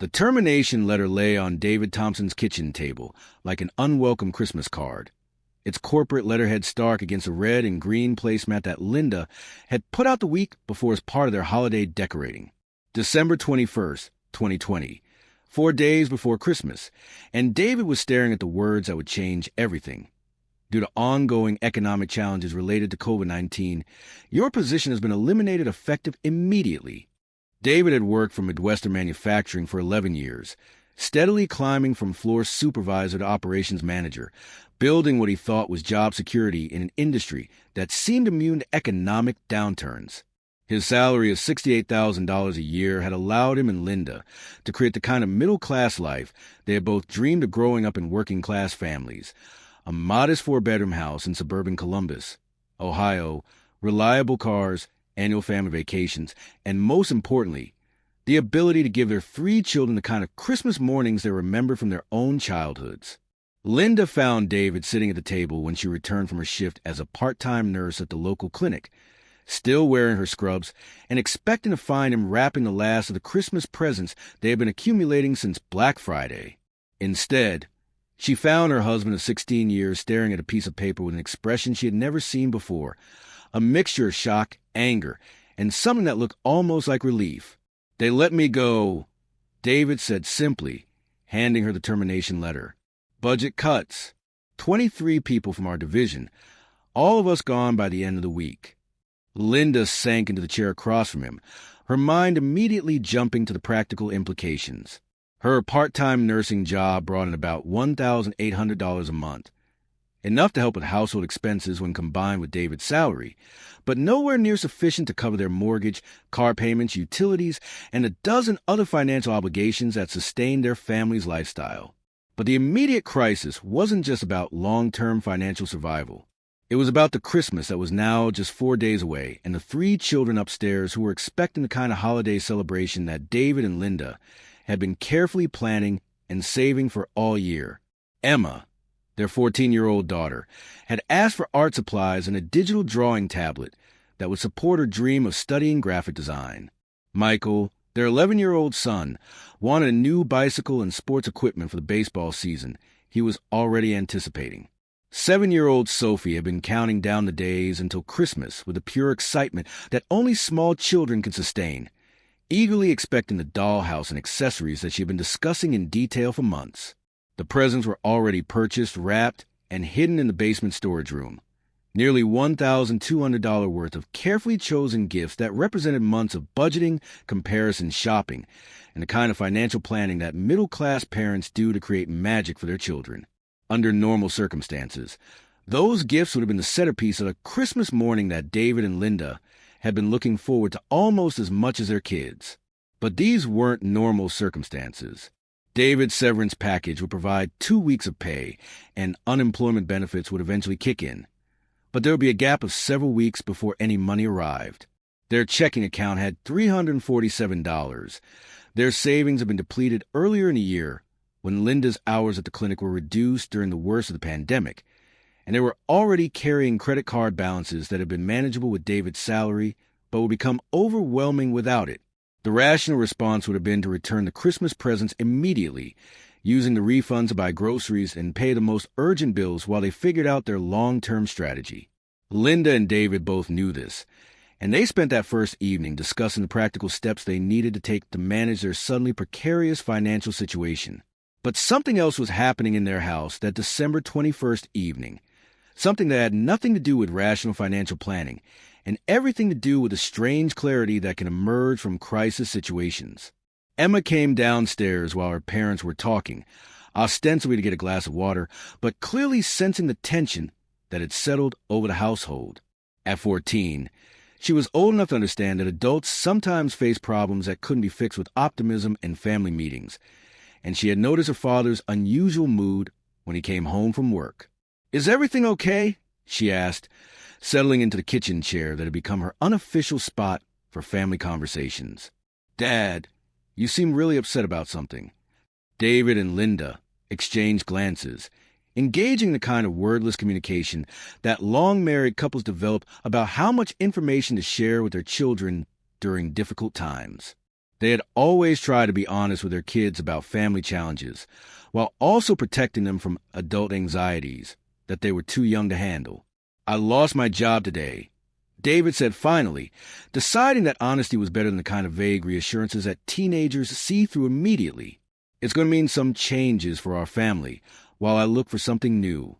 The termination letter lay on David Thompson's kitchen table like an unwelcome Christmas card, its corporate letterhead stark against a red and green placemat that Linda had put out the week before as part of their holiday decorating. December 21st, 2020, 4 days before Christmas, and David was staring at the words that would change everything. Due to ongoing economic challenges related to COVID-19, your position has been eliminated effective immediately. David had worked for Midwestern Manufacturing for 11 years, steadily climbing from floor supervisor to operations manager, building what he thought was job security in an industry that seemed immune to economic downturns. His salary of $68,000 a year had allowed him and Linda to create the kind of middle-class life they had both dreamed of growing up in working-class families. A modest 4-bedroom house in suburban Columbus, Ohio, reliable cars, annual family vacations, and most importantly, the ability to give their 3 children the kind of Christmas mornings they remember from their own childhoods. Linda found David sitting at the table when she returned from her shift as a part-time nurse at the local clinic, still wearing her scrubs and expecting to find him wrapping the last of the Christmas presents they had been accumulating since Black Friday. Instead, she found her husband of 16 years staring at a piece of paper with an expression she had never seen before, a mixture of shock, anger, and something that looked almost like relief. "They let me go," David said simply, handing her the termination letter. "Budget cuts. 23 people from our division, all of us gone by the end of the week." Linda sank into the chair across from him, her mind immediately jumping to the practical implications. Her part-time nursing job brought in about $1,800 a month, enough to help with household expenses when combined with David's salary, but nowhere near sufficient to cover their mortgage, car payments, utilities, and a dozen other financial obligations that sustained their family's lifestyle. But the immediate crisis wasn't just about long-term financial survival. It was about the Christmas that was now just 4 days away and the 3 children upstairs who were expecting the kind of holiday celebration that David and Linda had been carefully planning and saving for all year. Emma, their 14-year-old daughter, had asked for art supplies and a digital drawing tablet that would support her dream of studying graphic design. Michael, their 11-year-old son, wanted a new bicycle and sports equipment for the baseball season he was already anticipating. 7-year-old Sophie had been counting down the days until Christmas with the pure excitement that only small children can sustain, eagerly expecting the dollhouse and accessories that she had been discussing in detail for months. The presents were already purchased, wrapped, and hidden in the basement storage room. Nearly $1,200 worth of carefully chosen gifts that represented months of budgeting, comparison shopping, and the kind of financial planning that middle-class parents do to create magic for their children. Under normal circumstances, those gifts would have been the centerpiece of a Christmas morning that David and Linda had been looking forward to almost as much as their kids. But these weren't normal circumstances. David's severance package would provide 2 weeks of pay, and unemployment benefits would eventually kick in. But there would be a gap of several weeks before any money arrived. Their checking account had $347. Their savings had been depleted earlier in the year, when Linda's hours at the clinic were reduced during the worst of the pandemic, and they were already carrying credit card balances that had been manageable with David's salary, but would become overwhelming without it. The rational response would have been to return the Christmas presents immediately, using the refunds to buy groceries and pay the most urgent bills while they figured out their long-term strategy. Linda and David both knew this, and they spent that first evening discussing the practical steps they needed to take to manage their suddenly precarious financial situation. But something else was happening in their house that December 21st evening, something that had nothing to do with rational financial planning and everything to do with the strange clarity that can emerge from crisis situations. Emma came downstairs while her parents were talking, ostensibly to get a glass of water, but clearly sensing the tension that had settled over the household. At 14, she was old enough to understand that adults sometimes face problems that couldn't be fixed with optimism and family meetings, and she had noticed her father's unusual mood when he came home from work. "Is everything okay?" she asked, settling into the kitchen chair that had become her unofficial spot for family conversations. "Dad, you seem really upset about something." David and Linda exchanged glances, engaging the kind of wordless communication that long-married couples develop about how much information to share with their children during difficult times. They had always tried to be honest with their kids about family challenges, while also protecting them from adult anxieties that they were too young to handle. "I lost my job today," David said finally, deciding that honesty was better than the kind of vague reassurances that teenagers see through immediately. "It's going to mean some changes for our family, while I look for something new."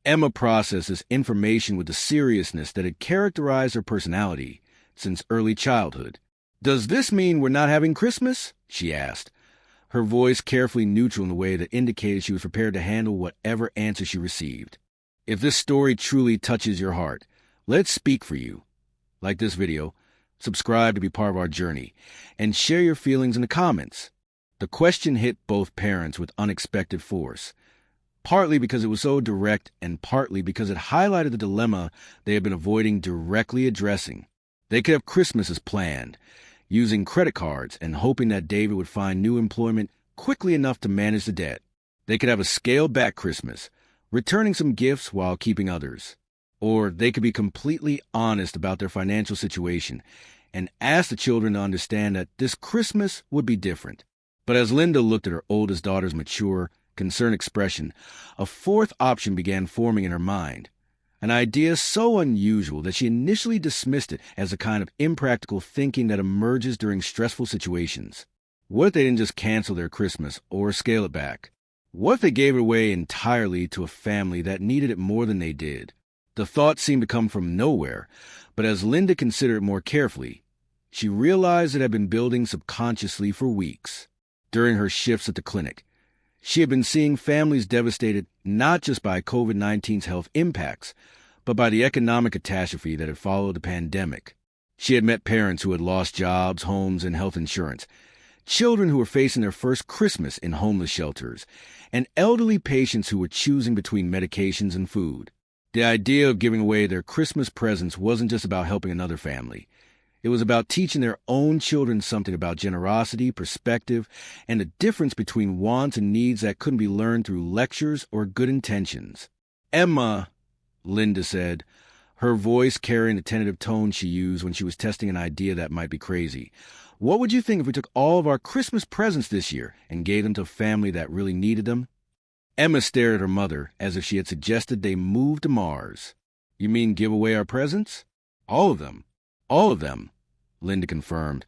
Emma processed this information with the seriousness that had characterized her personality since early childhood. "Does this mean we're not having Christmas?" she asked, her voice carefully neutral in a way that indicated she was prepared to handle whatever answer she received. "If this story truly touches your heart, let it speak for you. Like this video, subscribe to be part of our journey, and share your feelings in the comments." The question hit both parents with unexpected force, partly because it was so direct and partly because it highlighted the dilemma they had been avoiding directly addressing. They could have Christmas as planned, using credit cards and hoping that David would find new employment quickly enough to manage the debt. They could have a scaled-back Christmas, returning some gifts while keeping others. Or they could be completely honest about their financial situation and ask the children to understand that this Christmas would be different. But as Linda looked at her oldest daughter's mature, concerned expression, a fourth option began forming in her mind. An idea so unusual that she initially dismissed it as a kind of impractical thinking that emerges during stressful situations. What if they didn't just cancel their Christmas or scale it back? What if they gave it away entirely to a family that needed it more than they did? The thought seemed to come from nowhere, but as Linda considered it more carefully, she realized it had been building subconsciously for weeks. During her shifts at the clinic, she had been seeing families devastated not just by COVID-19's health impacts, but by the economic catastrophe that had followed the pandemic. She had met parents who had lost jobs, homes, and health insurance, children who were facing their first Christmas in homeless shelters, and elderly patients who were choosing between medications and food. The idea of giving away their Christmas presents wasn't just about helping another family. It was about teaching their own children something about generosity, perspective, and the difference between wants and needs that couldn't be learned through lectures or good intentions. "Emma," Linda said, her voice carrying the tentative tone she used when she was testing an idea that might be crazy. "What would you think if we took all of our Christmas presents this year and gave them to a family that really needed them?" Emma stared at her mother as if she had suggested they move to Mars. "You mean give away our presents?" "All of them. All of them," Linda confirmed,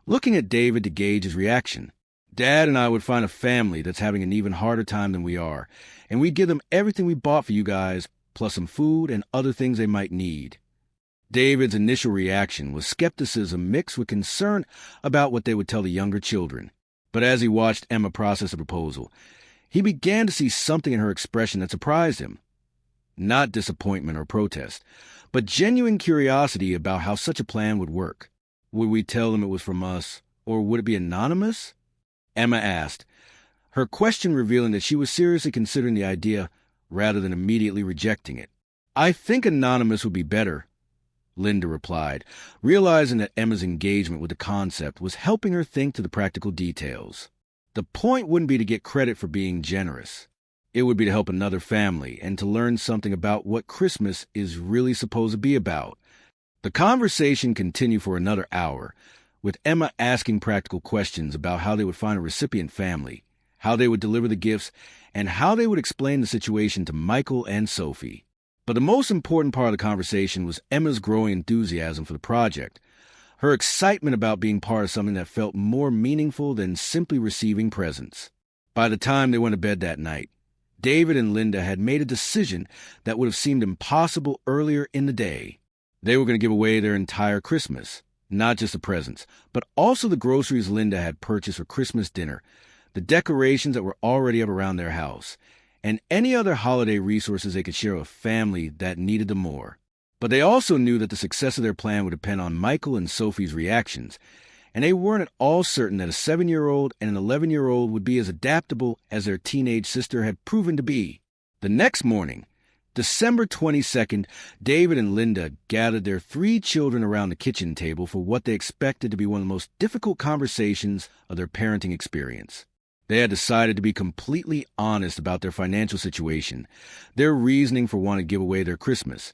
looking at David to gauge his reaction. "Dad and I would find a family that's having an even harder time than we are, and we'd give them everything we bought for you guys, plus some food and other things they might need." David's initial reaction was skepticism mixed with concern about what they would tell the younger children. But as he watched Emma process the proposal, he began to see something in her expression that surprised him. Not disappointment or protest, but genuine curiosity about how such a plan would work. "Would we tell them it was from us, or would it be anonymous?" Emma asked, her question revealing that she was seriously considering the idea rather than immediately rejecting it. "I think anonymous would be better," Linda replied, realizing that Emma's engagement with the concept was helping her think to the practical details. The point wouldn't be to get credit for being generous. It would be to help another family and to learn something about what Christmas is really supposed to be about. The conversation continued for another hour, with Emma asking practical questions about how they would find a recipient family, how they would deliver the gifts, and how they would explain the situation to Michael and Sophie. But the most important part of the conversation was Emma's growing enthusiasm for the project, her excitement about being part of something that felt more meaningful than simply receiving presents. By the time they went to bed that night, David and Linda had made a decision that would have seemed impossible earlier in the day. They were going to give away their entire Christmas, not just the presents, but also the groceries Linda had purchased for Christmas dinner, the decorations that were already up around their house, and any other holiday resources they could share with a family that needed them more. But they also knew that the success of their plan would depend on Michael and Sophie's reactions, and they weren't at all certain that a 7-year-old and an 11-year-old would be as adaptable as their teenage sister had proven to be. The next morning, December 22nd, David and Linda gathered their 3 children around the kitchen table for what they expected to be one of the most difficult conversations of their parenting experience. They had decided to be completely honest about their financial situation, their reasoning for wanting to give away their Christmas,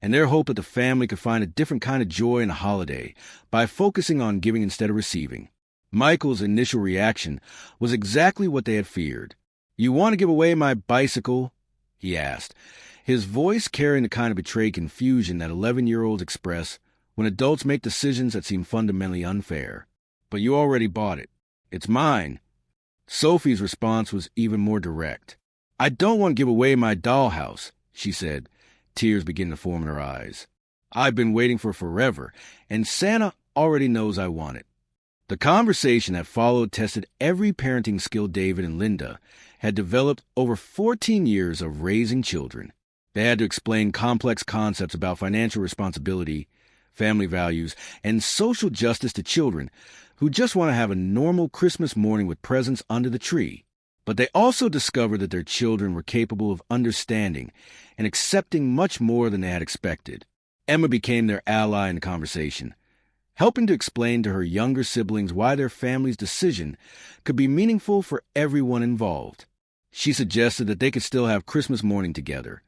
and their hope that the family could find a different kind of joy in the holiday by focusing on giving instead of receiving. Michael's initial reaction was exactly what they had feared. "You want to give away my bicycle?" he asked, his voice carrying the kind of betrayed confusion that 11-year-olds express when adults make decisions that seem fundamentally unfair. "But you already bought it. It's mine." Sophie's response was even more direct. "I don't want to give away my dollhouse," she said, tears beginning to form in her eyes. "I've been waiting for forever, and Santa already knows I want it." The conversation that followed tested every parenting skill David and Linda had developed over 14 years of raising children. They had to explain complex concepts about financial responsibility, family values, and social justice to children who just want to have a normal Christmas morning with presents under the tree. But they also discovered that their children were capable of understanding and accepting much more than they had expected. Emma became their ally in the conversation, helping to explain to her younger siblings why their family's decision could be meaningful for everyone involved. She suggested that they could still have Christmas morning together,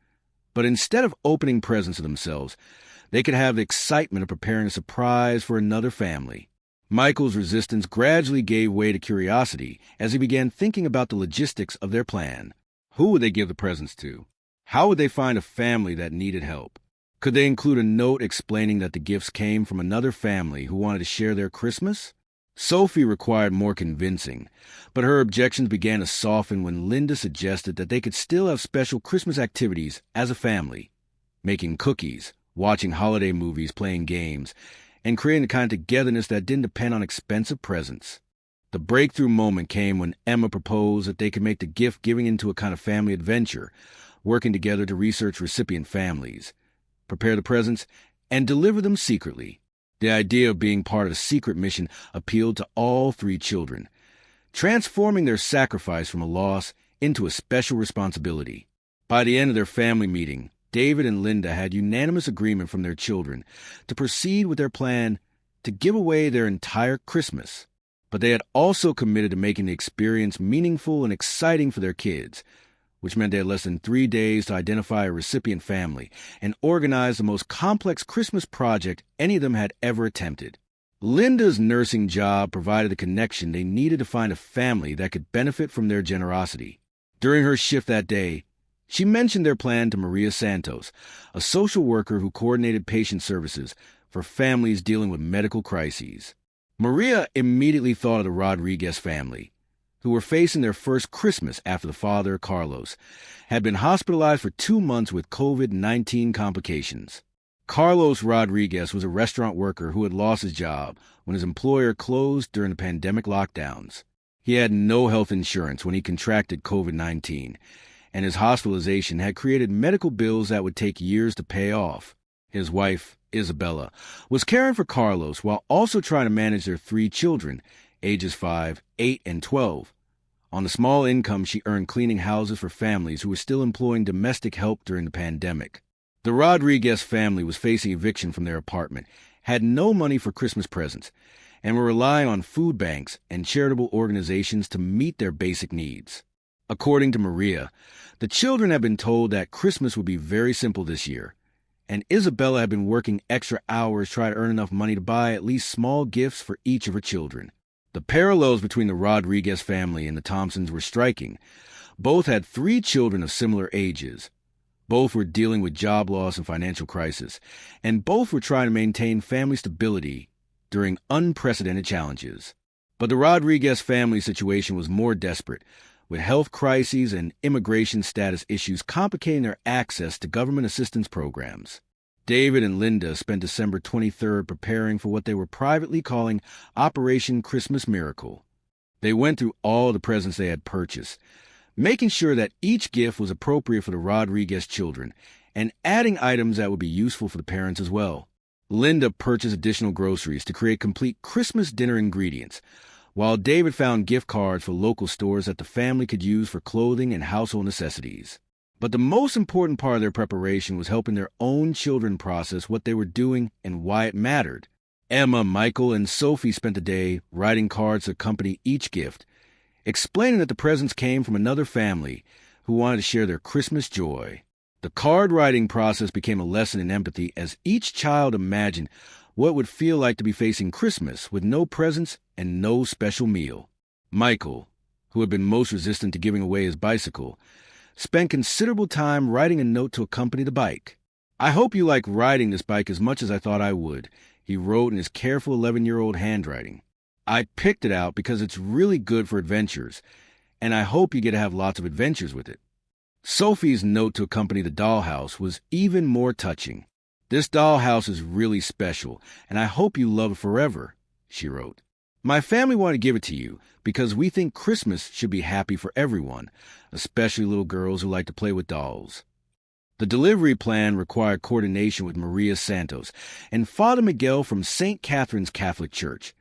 but instead of opening presents to themselves, they could have the excitement of preparing a surprise for another family. Michael's resistance gradually gave way to curiosity as he began thinking about the logistics of their plan. Who would they give the presents to? How would they find a family that needed help? Could they include a note explaining that the gifts came from another family who wanted to share their Christmas? Sophie required more convincing, but her objections began to soften when Linda suggested that they could still have special Christmas activities as a family, making cookies, watching holiday movies, playing games, and creating the kind of togetherness that didn't depend on expensive presents. The breakthrough moment came when Emma proposed that they could make the gift giving into a kind of family adventure, working together to research recipient families, prepare the presents, and deliver them secretly. The idea of being part of a secret mission appealed to all three children, transforming their sacrifice from a loss into a special responsibility. By the end of their family meeting, David and Linda had unanimous agreement from their children to proceed with their plan to give away their entire Christmas. But they had also committed to making the experience meaningful and exciting for their kids, which meant they had less than 3 days to identify a recipient family and organize the most complex Christmas project any of them had ever attempted. Linda's nursing job provided the connection they needed to find a family that could benefit from their generosity. During her shift that day, she mentioned their plan to Maria Santos, a social worker who coordinated patient services for families dealing with medical crises. Maria immediately thought of the Rodriguez family, who were facing their first Christmas after the father, Carlos, had been hospitalized for 2 months with COVID-19 complications. Carlos Rodriguez was a restaurant worker who had lost his job when his employer closed during the pandemic lockdowns. He had no health insurance when he contracted COVID-19, and his hospitalization had created medical bills that would take years to pay off. His wife, Isabella, was caring for Carlos while also trying to manage their 3 children, ages 5, 8, and 12. On the small income she earned cleaning houses for families who were still employing domestic help during the pandemic. The Rodriguez family was facing eviction from their apartment, had no money for Christmas presents, and were relying on food banks and charitable organizations to meet their basic needs. According to Maria, the children had been told that Christmas would be very simple this year, and Isabella had been working extra hours trying to earn enough money to buy at least small gifts for each of her children. The parallels between the Rodriguez family and the Thompsons were striking. Both had 3 children of similar ages. Both were dealing with job loss and financial crisis, and both were trying to maintain family stability during unprecedented challenges. But the Rodriguez family situation was more desperate, with health crises and immigration status issues complicating their access to government assistance programs. David and Linda spent December 23rd preparing for what they were privately calling Operation Christmas Miracle. They went through all the presents they had purchased, making sure that each gift was appropriate for the Rodriguez children, and adding items that would be useful for the parents as well. Linda purchased additional groceries to create complete Christmas dinner ingredients, while David found gift cards for local stores that the family could use for clothing and household necessities. But the most important part of their preparation was helping their own children process what they were doing and why it mattered. Emma, Michael, and Sophie spent the day writing cards to accompany each gift, explaining that the presents came from another family who wanted to share their Christmas joy. The card writing process became a lesson in empathy as each child imagined what it would feel like to be facing Christmas with no presents and no special meal. Michael, who had been most resistant to giving away his bicycle, spent considerable time writing a note to accompany the bike. "I hope you like riding this bike as much as I thought I would," he wrote in his careful 11-year-old handwriting. "I picked it out because it's really good for adventures, and I hope you get to have lots of adventures with it." Sophie's note to accompany the dollhouse was even more touching. "This dollhouse is really special, and I hope you love it forever," she wrote. "My family wanted to give it to you because we think Christmas should be happy for everyone, especially little girls who like to play with dolls." The delivery plan required coordination with Maria Santos and Father Miguel from St. Catherine's Catholic Church,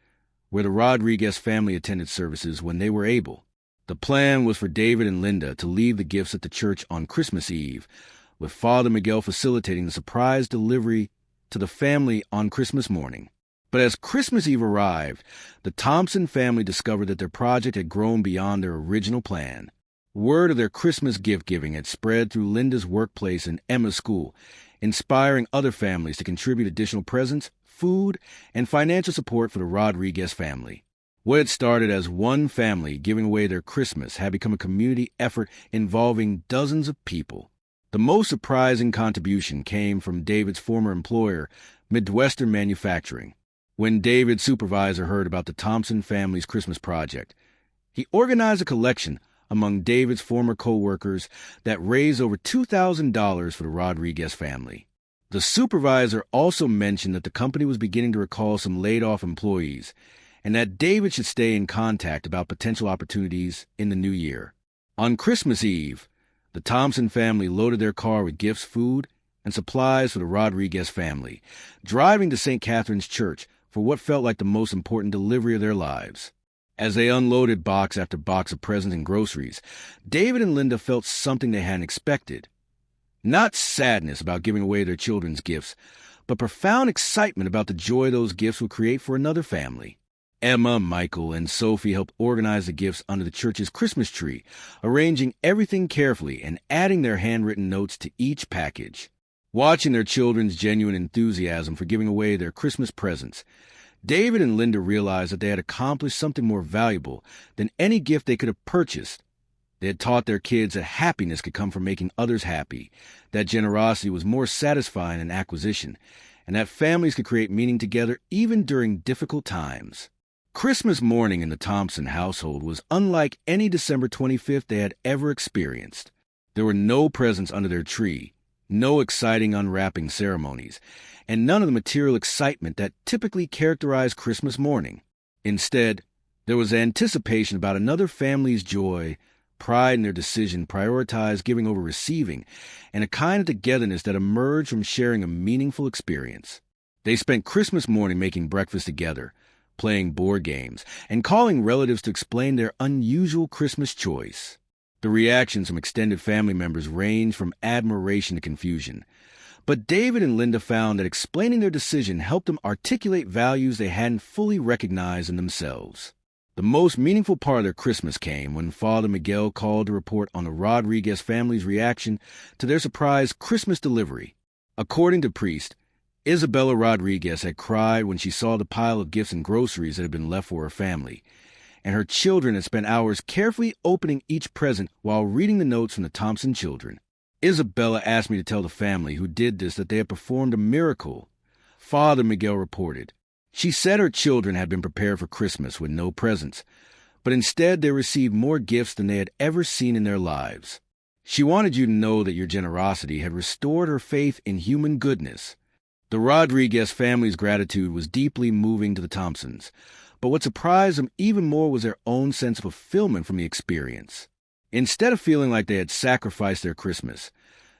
where the Rodriguez family attended services when they were able. The plan was for David and Linda to leave the gifts at the church on Christmas Eve, with Father Miguel facilitating the surprise delivery to the family on Christmas morning. But as Christmas Eve arrived, the Thompson family discovered that their project had grown beyond their original plan. Word of their Christmas gift-giving had spread through Linda's workplace and Emma's school, inspiring other families to contribute additional presents, food, and financial support for the Rodriguez family. What had started as one family giving away their Christmas had become a community effort involving dozens of people. The most surprising contribution came from David's former employer, Midwestern Manufacturing. When David's supervisor heard about the Thompson family's Christmas project, he organized a collection among David's former co-workers that raised over $2,000 for the Rodriguez family. The supervisor also mentioned that the company was beginning to recall some laid-off employees, and that David should stay in contact about potential opportunities in the new year. On Christmas Eve, the Thompson family loaded their car with gifts, food, and supplies for the Rodriguez family, driving to St. Catherine's Church for what felt like the most important delivery of their lives. As they unloaded box after box of presents and groceries, David and Linda felt something they hadn't expected. Not sadness about giving away their children's gifts, but profound excitement about the joy those gifts would create for another family. Emma, Michael, and Sophie helped organize the gifts under the church's Christmas tree, arranging everything carefully and adding their handwritten notes to each package. Watching their children's genuine enthusiasm for giving away their Christmas presents, David and Linda realized that they had accomplished something more valuable than any gift they could have purchased. They had taught their kids that happiness could come from making others happy, that generosity was more satisfying than acquisition, and that families could create meaning together even during difficult times. Christmas morning in the Thompson household was unlike any December 25th they had ever experienced. There were no presents under their tree, no exciting unwrapping ceremonies, and none of the material excitement that typically characterized Christmas morning. Instead, there was anticipation about another family's joy, pride in their decision to prioritize giving over receiving, and a kind of togetherness that emerged from sharing a meaningful experience. They spent Christmas morning making breakfast together, playing board games, and calling relatives to explain their unusual Christmas choice. The reactions from extended family members ranged from admiration to confusion. But David and Linda found that explaining their decision helped them articulate values they hadn't fully recognized in themselves. The most meaningful part of their Christmas came when Father Miguel called to report on the Rodriguez family's reaction to their surprise Christmas delivery. According to priest, Isabella Rodriguez had cried when she saw the pile of gifts and groceries that had been left for her family, and her children had spent hours carefully opening each present while reading the notes from the Thompson children. Isabella asked me to tell the family who did this that they had performed a miracle, Father Miguel reported. She said her children had been prepared for Christmas with no presents, but instead they received more gifts than they had ever seen in their lives. She wanted you to know that your generosity had restored her faith in human goodness. The Rodriguez family's gratitude was deeply moving to the Thompsons, but what surprised them even more was their own sense of fulfillment from the experience. Instead of feeling like they had sacrificed their Christmas,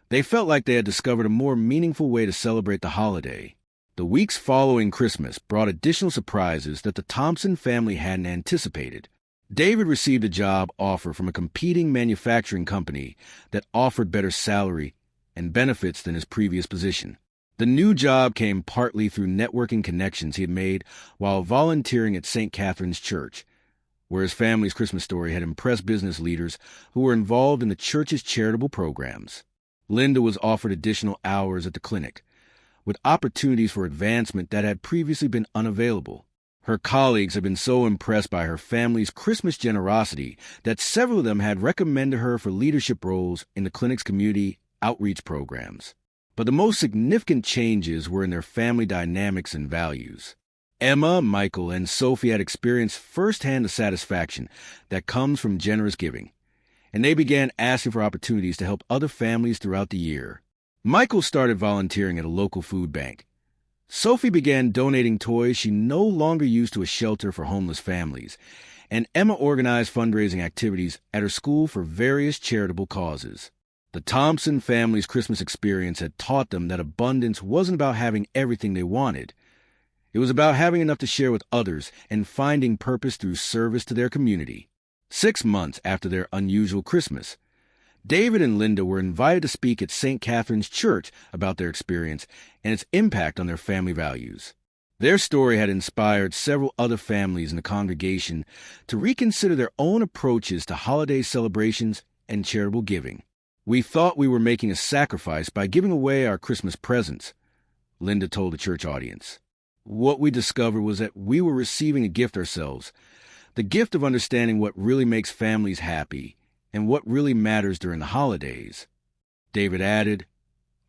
they felt like they had discovered a more meaningful way to celebrate the holiday. The weeks following Christmas brought additional surprises that the Thompson family hadn't anticipated. David received a job offer from a competing manufacturing company that offered better salary and benefits than his previous position. The new job came partly through networking connections he had made while volunteering at St. Catherine's Church, where his family's Christmas story had impressed business leaders who were involved in the church's charitable programs. Linda was offered additional hours at the clinic, with opportunities for advancement that had previously been unavailable. Her colleagues had been so impressed by her family's Christmas generosity that several of them had recommended her for leadership roles in the clinic's community outreach programs. But the most significant changes were in their family dynamics and values. Emma, Michael, and Sophie had experienced firsthand the satisfaction that comes from generous giving, and they began asking for opportunities to help other families throughout the year. Michael started volunteering at a local food bank. Sophie began donating toys she no longer used to a shelter for homeless families, and Emma organized fundraising activities at her school for various charitable causes. The Thompson family's Christmas experience had taught them that abundance wasn't about having everything they wanted. It was about having enough to share with others and finding purpose through service to their community. 6 months after their unusual Christmas, David and Linda were invited to speak at St. Catherine's Church about their experience and its impact on their family values. Their story had inspired several other families in the congregation to reconsider their own approaches to holiday celebrations and charitable giving. "We thought we were making a sacrifice by giving away our Christmas presents," Linda told the church audience. "What we discovered was that we were receiving a gift ourselves, the gift of understanding what really makes families happy and what really matters during the holidays." David added,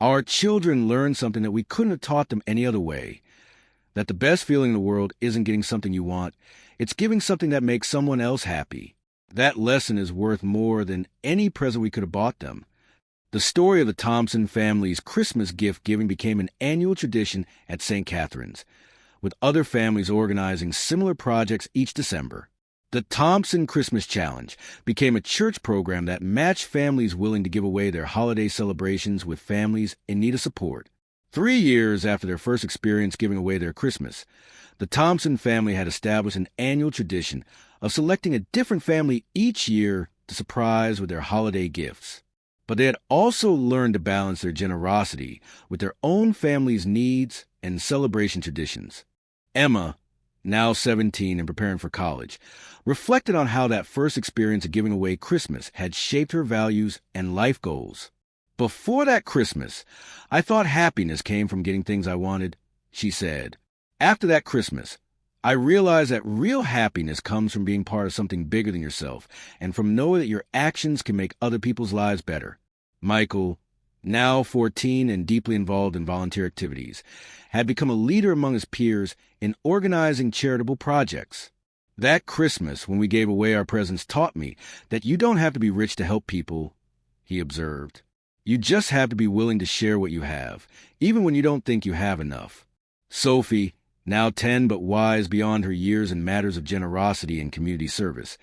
"Our children learned something that we couldn't have taught them any other way, that the best feeling in the world isn't getting something you want, it's giving something that makes someone else happy. That lesson is worth more than any present we could have bought them." The story of the Thompson family's Christmas gift giving became an annual tradition at St. Catherine's, with other families organizing similar projects each December. The Thompson Christmas Challenge became a church program that matched families willing to give away their holiday celebrations with families in need of support. 3 years after their first experience giving away their Christmas, the Thompson family had established an annual tradition of selecting a different family each year to surprise with their holiday gifts. But they had also learned to balance their generosity with their own family's needs and celebration traditions. Emma, now 17 and preparing for college, reflected on how that first experience of giving away Christmas had shaped her values and life goals. "Before that Christmas, I thought happiness came from getting things I wanted," she said. "After that Christmas, I realized that real happiness comes from being part of something bigger than yourself and from knowing that your actions can make other people's lives better." Michael, now 14 and deeply involved in volunteer activities, had become a leader among his peers in organizing charitable projects. "That Christmas, when we gave away our presents, taught me that you don't have to be rich to help people," he observed. "You just have to be willing to share what you have, even when you don't think you have enough." Sophie, now 10 but wise beyond her years in matters of generosity and community service,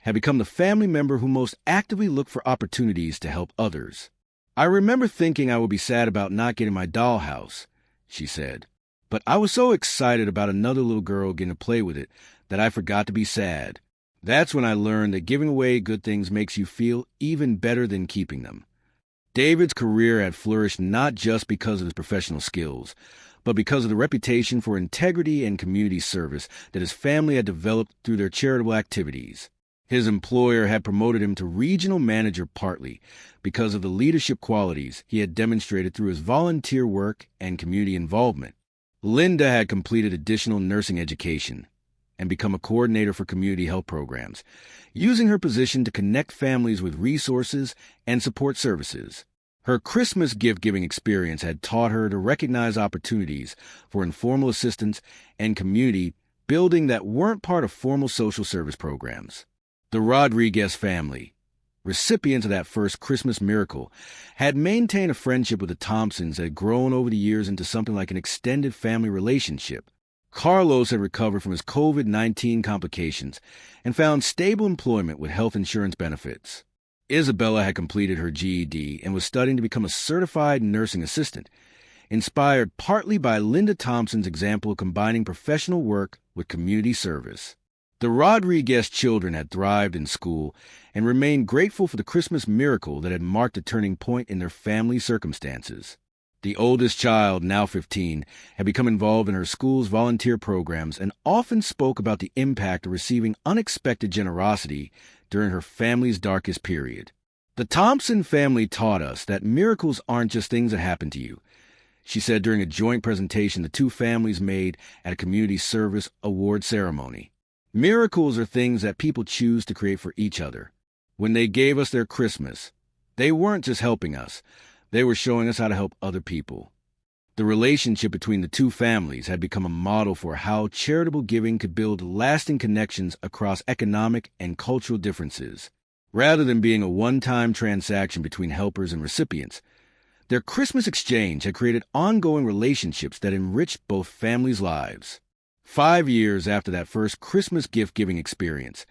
had become the family member who most actively looked for opportunities to help others. "I remember thinking I would be sad about not getting my dollhouse," she said, "but I was so excited about another little girl getting to play with it that I forgot to be sad. That's when I learned that giving away good things makes you feel even better than keeping them." David's career had flourished not just because of his professional skills, but because of the reputation for integrity and community service that his family had developed through their charitable activities. His employer had promoted him to regional manager partly because of the leadership qualities he had demonstrated through his volunteer work and community involvement. Linda had completed additional nursing education and become a coordinator for community health programs, using her position to connect families with resources and support services. Her Christmas gift-giving experience had taught her to recognize opportunities for informal assistance and community building that weren't part of formal social service programs. The Rodriguez family, recipients of that first Christmas miracle, had maintained a friendship with the Thompsons that had grown over the years into something like an extended family relationship. Carlos had recovered from his COVID-19 complications and found stable employment with health insurance benefits. Isabella had completed her GED and was studying to become a certified nursing assistant, inspired partly by Linda Thompson's example of combining professional work with community service. The Rodriguez children had thrived in school and remained grateful for the Christmas miracle that had marked a turning point in their family circumstances. The oldest child, now 15, had become involved in her school's volunteer programs and often spoke about the impact of receiving unexpected generosity during her family's darkest period. "The Thompson family taught us that miracles aren't just things that happen to you. she said during a joint presentation the two families made at a community service award ceremony. Miracles are things that people choose to create for each other. When they gave us their Christmas, they weren't just helping us, they were showing us how to help other people. The relationship between the two families had become a model for how charitable giving could build lasting connections across economic and cultural differences. Rather than being a one-time transaction between helpers and recipients, their Christmas exchange had created ongoing relationships that enriched both families' lives. 5 years after that first Christmas gift-giving experience,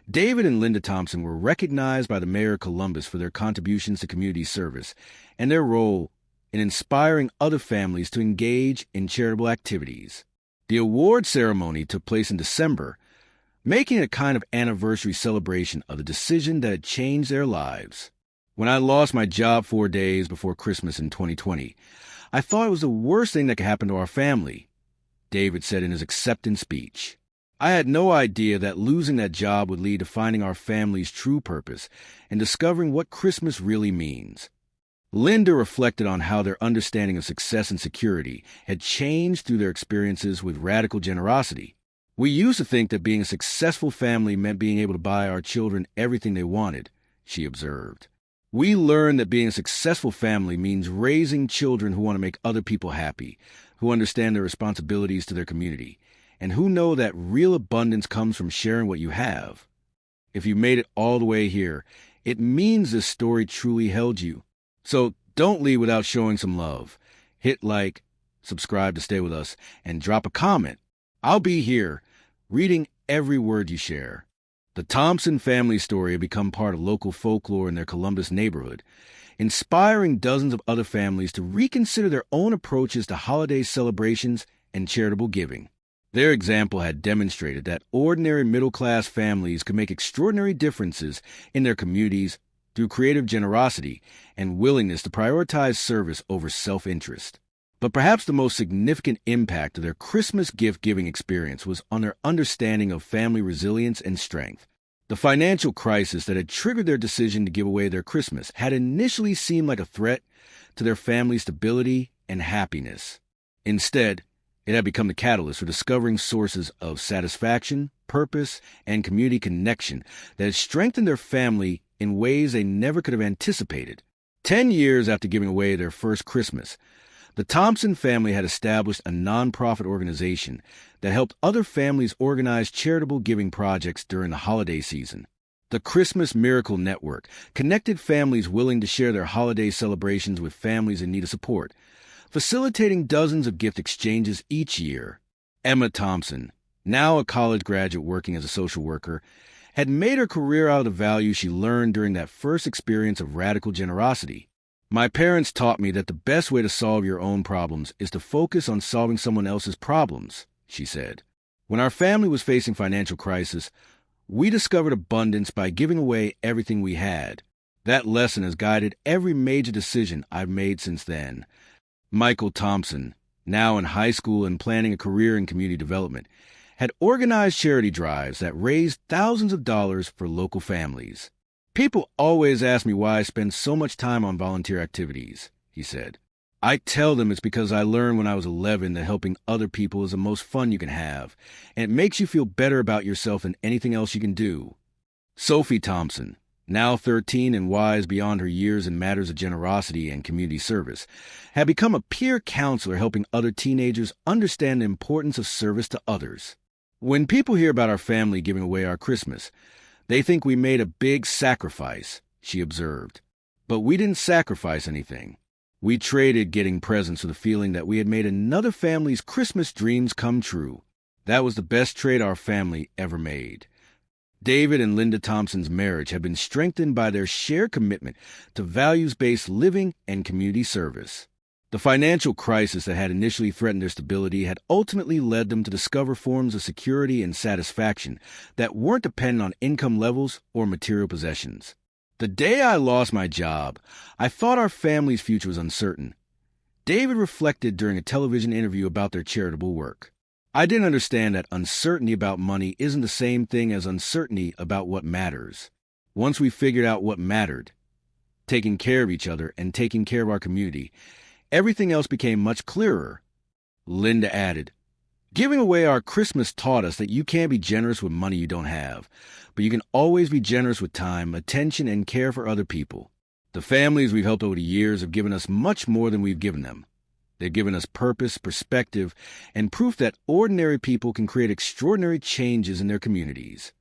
David and Linda Thompson were recognized by the mayor of Columbus for their contributions to community service and their role in inspiring other families to engage in charitable activities. The award ceremony took place in December, making it a kind of anniversary celebration of the decision that had changed their lives. When I lost my job 4 days before Christmas in 2020, I thought it was the worst thing that could happen to our family, David said in his acceptance speech. I had no idea that losing that job would lead to finding our family's true purpose and discovering what Christmas really means. Linda reflected on how their understanding of success and security had changed through their experiences with radical generosity. We used to think that being a successful family meant being able to buy our children everything they wanted, she observed. We learned that being a successful family means raising children who want to make other people happy, who understand their responsibilities to their community, and who know that real abundance comes from sharing what you have. If you made it all the way here, it means this story truly held you. So don't leave without showing some love. Hit like, subscribe to stay with us, and drop a comment. I'll be here, reading every word you share. The Thompson family story had become part of local folklore in their Columbus neighborhood, inspiring dozens of other families to reconsider their own approaches to holiday celebrations and charitable giving. Their example had demonstrated that ordinary middle-class families could make extraordinary differences in their communities through creative generosity and willingness to prioritize service over self-interest. But perhaps the most significant impact of their Christmas gift-giving experience was on their understanding of family resilience and strength. The financial crisis that had triggered their decision to give away their Christmas had initially seemed like a threat to their family's stability and happiness. Instead, it had become the catalyst for discovering sources of satisfaction, purpose, and community connection that had strengthened their family in ways they never could have anticipated. 10 years after giving away their first Christmas, the Thompson family had established a nonprofit organization that helped other families organize charitable giving projects during the holiday season. The Christmas Miracle Network connected families willing to share their holiday celebrations with families in need of support, facilitating dozens of gift exchanges each year. Emma Thompson, now a college graduate working as a social worker, had made her career out of the values she learned during that first experience of radical generosity. My parents taught me that the best way to solve your own problems is to focus on solving someone else's problems, she said. When our family was facing financial crisis, we discovered abundance by giving away everything we had. That lesson has guided every major decision I've made since then. Michael Thompson, now in high school and planning a career in community development, had organized charity drives that raised thousands of dollars for local families. People always ask me why I spend so much time on volunteer activities, he said. I tell them it's because I learned when I was 11 that helping other people is the most fun you can have, and it makes you feel better about yourself than anything else you can do. Sophie Thompson, now 13 and wise beyond her years in matters of generosity and community service, had become a peer counselor helping other teenagers understand the importance of service to others. When people hear about our family giving away our Christmas, they think we made a big sacrifice, she observed. But we didn't sacrifice anything. We traded getting presents for the feeling that we had made another family's Christmas dreams come true. That was the best trade our family ever made. David and Linda Thompson's marriage had been strengthened by their shared commitment to values-based living and community service. The financial crisis that had initially threatened their stability had ultimately led them to discover forms of security and satisfaction that weren't dependent on income levels or material possessions. The day I lost my job, I thought our family's future was uncertain. David reflected during a television interview about their charitable work. I didn't understand that uncertainty about money isn't the same thing as uncertainty about what matters. Once we figured out what mattered, taking care of each other and taking care of our community, everything else became much clearer. Linda added, "Giving away our Christmas taught us that you can't be generous with money you don't have, but you can always be generous with time, attention, and care for other people. The families we've helped over the years have given us much more than we've given them. They've given us purpose, perspective, and proof that ordinary people can create extraordinary changes in their communities."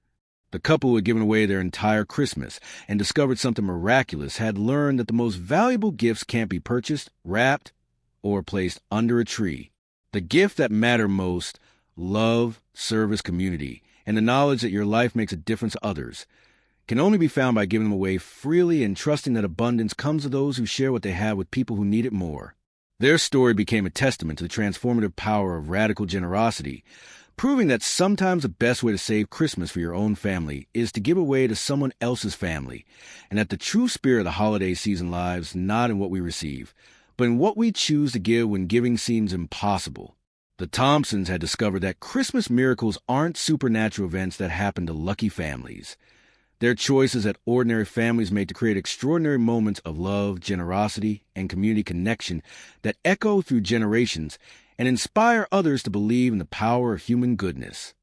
The couple who had given away their entire Christmas and discovered something miraculous had learned that the most valuable gifts can't be purchased, wrapped, or placed under a tree. The gift that matter most, love, service, community, and the knowledge that your life makes a difference to others, can only be found by giving them away freely and trusting that abundance comes to those who share what they have with people who need it more. Their story became a testament to the transformative power of radical generosity, proving that sometimes the best way to save Christmas for your own family is to give away to someone else's family, and that the true spirit of the holiday season lies not in what we receive, but in what we choose to give when giving seems impossible. The Thompsons had discovered that Christmas miracles aren't supernatural events that happen to lucky families. They're choices that ordinary families make to create extraordinary moments of love, generosity, and community connection that echo through generations and inspire others to believe in the power of human goodness.